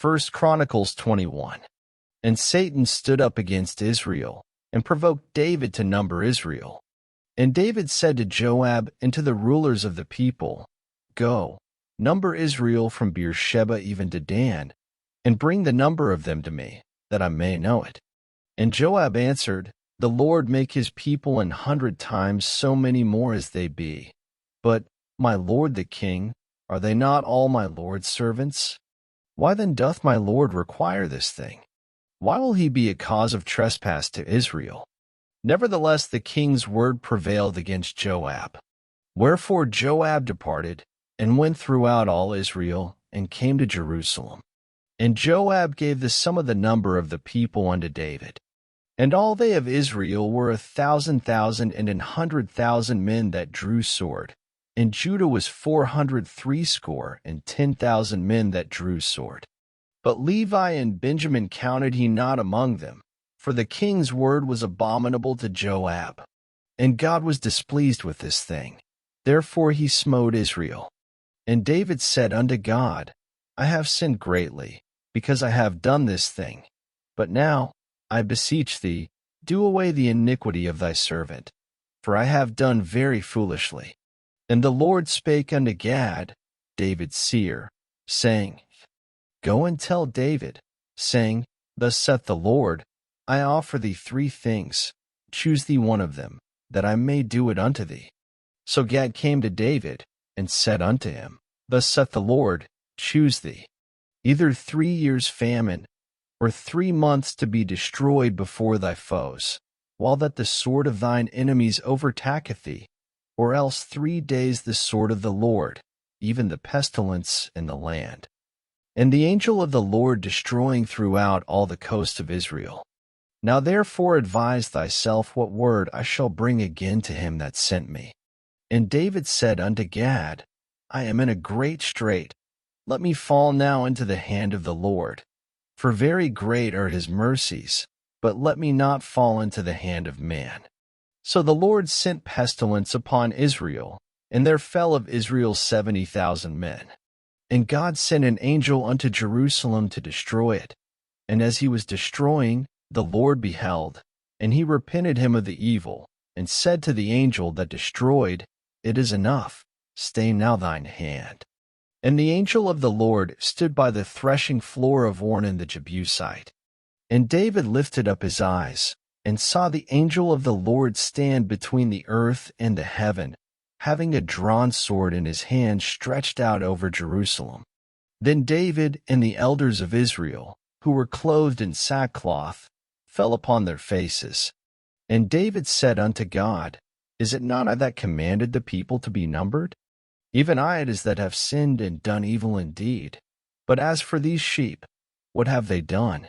1 Chronicles 21. And Satan stood up against Israel, and provoked David to number Israel. And David said to Joab and to the rulers of the people, Go, number Israel from Beersheba even to Dan, and bring the number of them to me, that I may know it. And Joab answered, The Lord make his people 100 times so many more as they be. But, my lord the king, are they not all my lord's servants? Why then doth my lord require this thing? Why will he be a cause of trespass to Israel? Nevertheless the king's word prevailed against Joab. Wherefore Joab departed, and went throughout all Israel, and came to Jerusalem. And Joab gave the sum of the number of the people unto David. And all they of Israel were 1,000,000 and 100,000 men that drew sword. And Judah was 460 and 10,000 men that drew sword. But Levi and Benjamin counted he not among them, for the king's word was abominable to Joab. And God was displeased with this thing. Therefore he smote Israel. And David said unto God, I have sinned greatly, because I have done this thing. But now, I beseech thee, do away the iniquity of thy servant, for I have done very foolishly. And the Lord spake unto Gad, David's seer, saying, Go and tell David, saying, Thus saith the Lord, I offer thee 3 things, choose thee one of them, that I may do it unto thee. So Gad came to David, and said unto him, Thus saith the Lord, choose thee, either 3 years' famine, or 3 months to be destroyed before thy foes, while that the sword of thine enemies overtaketh thee, or else 3 days the sword of the Lord, even the pestilence in the land. And the angel of the Lord destroying throughout all the coast of Israel. Now therefore advise thyself what word I shall bring again to him that sent me. And David said unto Gad, I am in a great strait. Let me fall now into the hand of the Lord. For very great are his mercies, but let me not fall into the hand of man. So the Lord sent pestilence upon Israel, and there fell of Israel 70,000 men. And God sent an angel unto Jerusalem to destroy it. And as he was destroying, the Lord beheld, and he repented him of the evil, and said to the angel that destroyed, It is enough, stay now thine hand. And the angel of the Lord stood by the threshing floor of Ornan the Jebusite. And David lifted up his eyes, and saw the angel of the Lord stand between the earth and the heaven, having a drawn sword in his hand stretched out over Jerusalem. Then David and the elders of Israel, who were clothed in sackcloth, fell upon their faces. And David said unto God, Is it not I that commanded the people to be numbered? Even I it is that have sinned and done evil indeed. But as for these sheep, what have they done?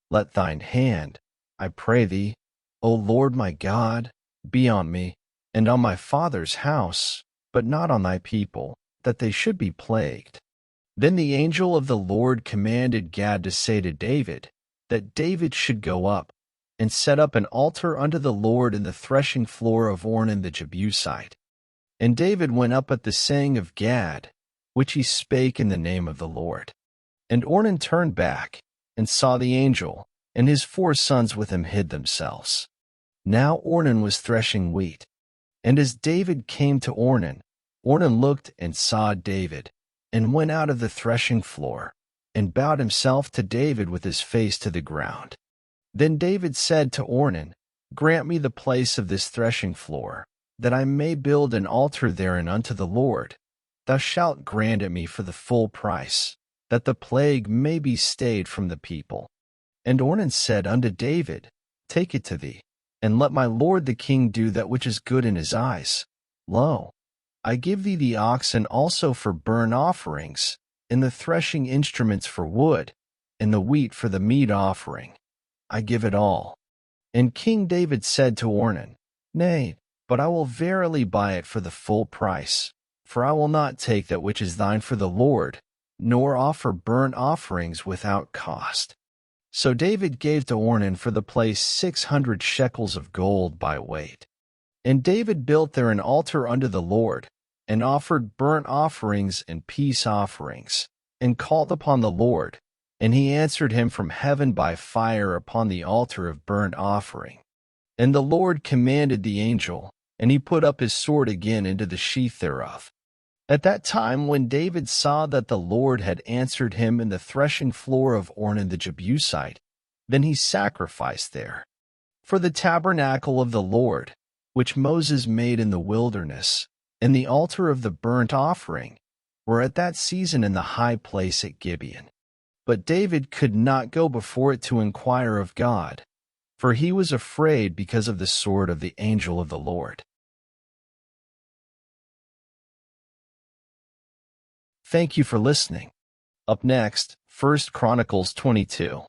Let thine hand, I pray thee, O Lord my God, be on me, and on my father's house, but not on thy people, that they should be plagued. Then the angel of the Lord commanded Gad to say to David, that David should go up, and set up an altar unto the Lord in the threshing floor of Ornan the Jebusite. And David went up at the saying of Gad, which he spake in the name of the Lord. And Ornan turned back, and saw the angel, and his 4 sons with him hid themselves. Now Ornan was threshing wheat. And as David came to Ornan, Ornan looked and saw David, and went out of the threshing floor, and bowed himself to David with his face to the ground. Then David said to Ornan, Grant me the place of this threshing floor, that I may build an altar therein unto the Lord. Thou shalt grant it me for the full price, that the plague may be stayed from the people. And Ornan said unto David, Take it to thee, and let my lord the king do that which is good in his eyes. Lo, I give thee the oxen also for burnt offerings, and the threshing instruments for wood, and the wheat for the meat offering. I give it all. And King David said to Ornan, Nay, but I will verily buy it for the full price, for I will not take that which is thine for the Lord, nor offer burnt offerings without cost. So David gave to Ornan for the place 600 shekels of gold by weight. And David built there an altar unto the Lord, and offered burnt offerings and peace offerings, and called upon the Lord, And he answered him from heaven by fire upon the altar of burnt offering. And the Lord commanded the angel, and he put up his sword again into the sheath thereof. At that time, when David saw that the Lord had answered him in the threshing floor of Ornan the Jebusite, then he sacrificed there. For the tabernacle of the Lord, which Moses made in the wilderness, and the altar of the burnt offering, were at that season in the high place at Gibeon. But David could not go before it to inquire of God, for he was afraid because of the sword of the angel of the Lord. Thank you for listening. Up next, 1 Chronicles 22.